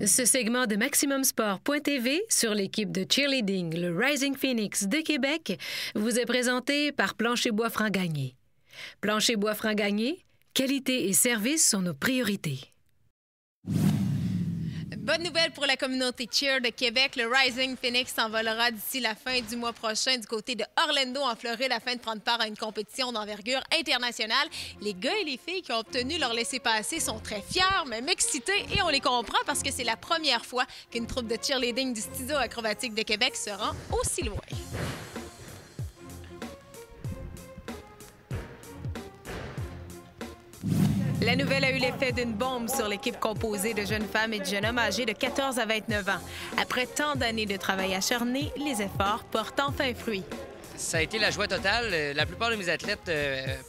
Ce segment de MaximumSport.tv sur l'équipe de cheerleading, le Rising Phoenix de Québec, vous est présenté par Plancher Bois Franc-Gagné. Plancher Bois Franc-Gagné, qualité et service sont nos priorités. Bonne nouvelle pour la communauté cheer de Québec. Le Rising Phoenix s'envolera d'ici la fin du mois prochain du côté de Orlando, en Floride, afin de prendre part à une compétition d'envergure internationale. Les gars et les filles qui ont obtenu leur laissez-passer sont très fiers, même excités, et on les comprend parce que c'est la première fois qu'une troupe de cheerleading du Studio acrobatique de Québec se rend aussi loin. La nouvelle a eu l'effet d'une bombe sur l'équipe composée de jeunes femmes et de jeunes hommes âgés de 14 à 29 ans. Après tant d'années de travail acharné, les efforts portent enfin fruit. Ça a été la joie totale. La plupart de mes athlètes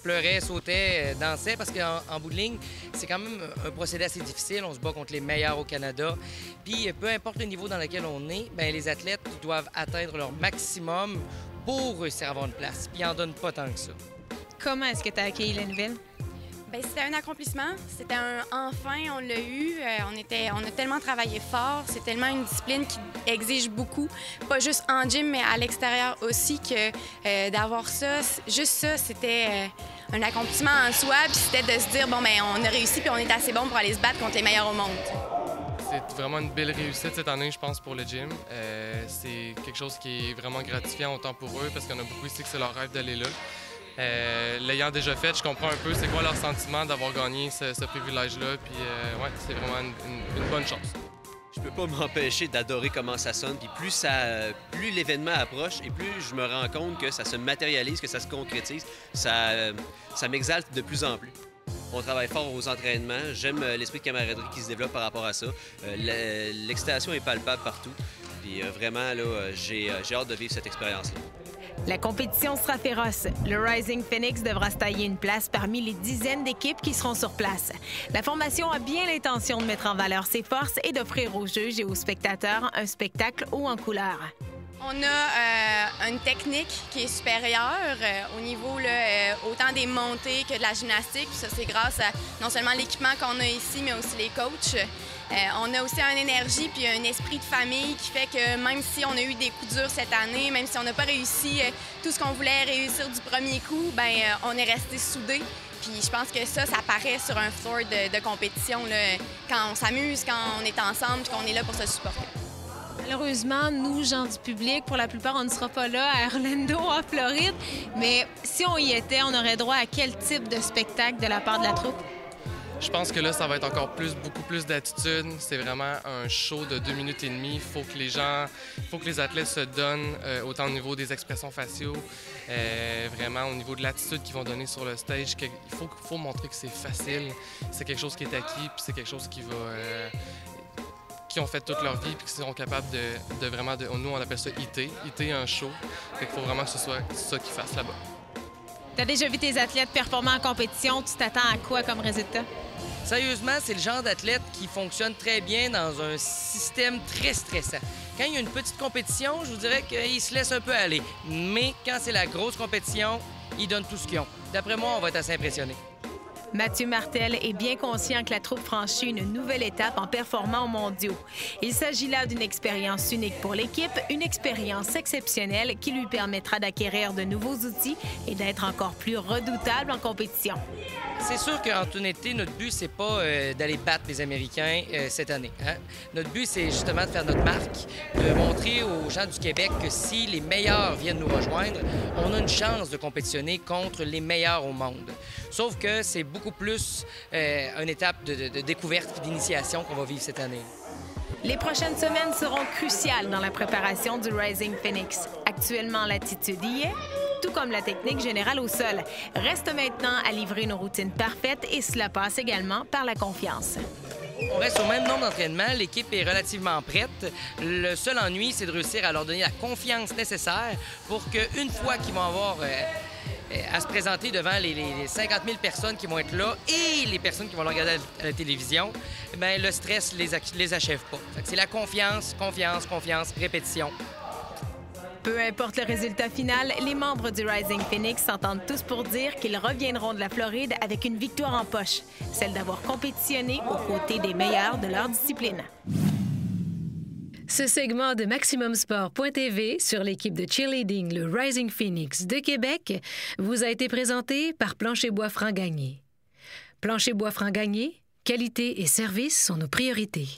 pleuraient, sautaient, dansaient parce qu'en bout de ligne, c'est quand même un procédé assez difficile. On se bat contre les meilleurs au Canada. Puis peu importe le niveau dans lequel on est, bien, les athlètes doivent atteindre leur maximum pour réussir à avoir une place. Puis ils n'en donnent pas tant que ça. Comment est-ce que tu as accueilli la nouvelle? Bien, c'était un accomplissement. C'était enfin, on l'a eu. On a tellement travaillé fort. C'est tellement une discipline qui exige beaucoup, pas juste en gym, mais à l'extérieur aussi, que d'avoir ça, juste ça, c'était un accomplissement en soi. Puis c'était de se dire, bon, bien, on a réussi, puis on est assez bon pour aller se battre contre les meilleurs au monde. C'est vraiment une belle réussite cette année, je pense, pour le gym. C'est quelque chose qui est vraiment gratifiant autant pour eux, parce qu'il y en a beaucoup ici que c'est leur rêve d'aller là. L'ayant déjà fait, je comprends un peu c'est quoi leur sentiment d'avoir gagné ce privilège-là. Puis ouais, c'est vraiment une bonne chose. Je peux pas m'empêcher d'adorer comment ça sonne. Puis plus l'événement approche et plus je me rends compte que ça se matérialise, que ça se concrétise, ça m'exalte de plus en plus. On travaille fort aux entraînements. J'aime l'esprit de camaraderie qui se développe par rapport à ça. L'excitation est palpable partout. Puis vraiment, là, j'ai hâte de vivre cette expérience-là. La compétition sera féroce. Le Rising Phoenix devra se tailler une place parmi les dizaines d'équipes qui seront sur place. La formation a bien l'intention de mettre en valeur ses forces et d'offrir aux juges et aux spectateurs un spectacle haut en couleur. On a une technique qui est supérieure au niveau autant des montées que de la gymnastique. Puis ça, c'est grâce à non seulement l'équipement qu'on a ici, mais aussi les coachs. On a aussi une énergie puis un esprit de famille qui fait que même si on a eu des coups durs cette année, même si on n'a pas réussi tout ce qu'on voulait réussir du premier coup, bien, on est resté soudés. Puis je pense que ça paraît sur un floor de compétition, là, quand on s'amuse, quand on est ensemble, qu'on est là pour se supporter. Malheureusement, nous, gens du public, pour la plupart, on ne sera pas là à Orlando, en Floride. Mais si on y était, on aurait droit à quel type de spectacle de la part de la troupe? Je pense que là, ça va être encore beaucoup plus d'attitude. C'est vraiment un show de 2 minutes et demie. Il faut que les athlètes se donnent, autant au niveau des expressions faciaux, vraiment au niveau de l'attitude qu'ils vont donner sur le stage. Il faut montrer que c'est facile. C'est quelque chose qui est acquis, puis c'est quelque chose qui ont fait toute leur vie, puis qui seront capables de vraiment... Nous, on appelle ça hitter un show. Fait qu'il faut vraiment que ce soit ça qu'ils fassent là-bas. Tu as déjà vu tes athlètes performer en compétition. Tu t'attends à quoi comme résultat? Sérieusement, c'est le genre d'athlète qui fonctionne très bien dans un système très stressant. Quand il y a une petite compétition, je vous dirais qu'ils se laissent un peu aller. Mais quand c'est la grosse compétition, ils donnent tout ce qu'ils ont. D'après moi, on va être assez impressionnés. Mathieu Martel est bien conscient que la troupe franchit une nouvelle étape en performant aux mondiaux. Il s'agit là d'une expérience unique pour l'équipe, une expérience exceptionnelle qui lui permettra d'acquérir de nouveaux outils et d'être encore plus redoutable en compétition. C'est sûr qu'en toute honnêteté, notre but, c'est pas d'aller battre les Américains cette année. Hein? Notre but, c'est justement de faire notre marque, de montrer aux gens du Québec que si les meilleurs viennent nous rejoindre, on a une chance de compétitionner contre les meilleurs au monde. Sauf que c'est beaucoup plus une étape de découverte et d'initiation qu'on va vivre cette année. Les prochaines semaines seront cruciales dans la préparation du Rising Phoenix. Actuellement, l'attitude y est, tout comme la technique générale au sol. Reste maintenant à livrer une routine parfaite et cela passe également par la confiance. On reste au même nombre d'entraînements. L'équipe est relativement prête. Le seul ennui, c'est de réussir à leur donner la confiance nécessaire pour qu'une fois qu'ils vont avoir à se présenter devant les 50 000 personnes qui vont être là et les personnes qui vont le regarder à la télévision, bien, le stress les achève pas. C'est la confiance, répétition. Peu importe le résultat final, les membres du Rising Phoenix s'entendent tous pour dire qu'ils reviendront de la Floride avec une victoire en poche, celle d'avoir compétitionné aux côtés des meilleurs de leur discipline. Ce segment de MaximumSport.tv sur l'équipe de cheerleading, le Rising Phoenix de Québec, vous a été présenté par Plancher Bois Franc Gagné. Plancher Bois Franc Gagné, qualité et service sont nos priorités.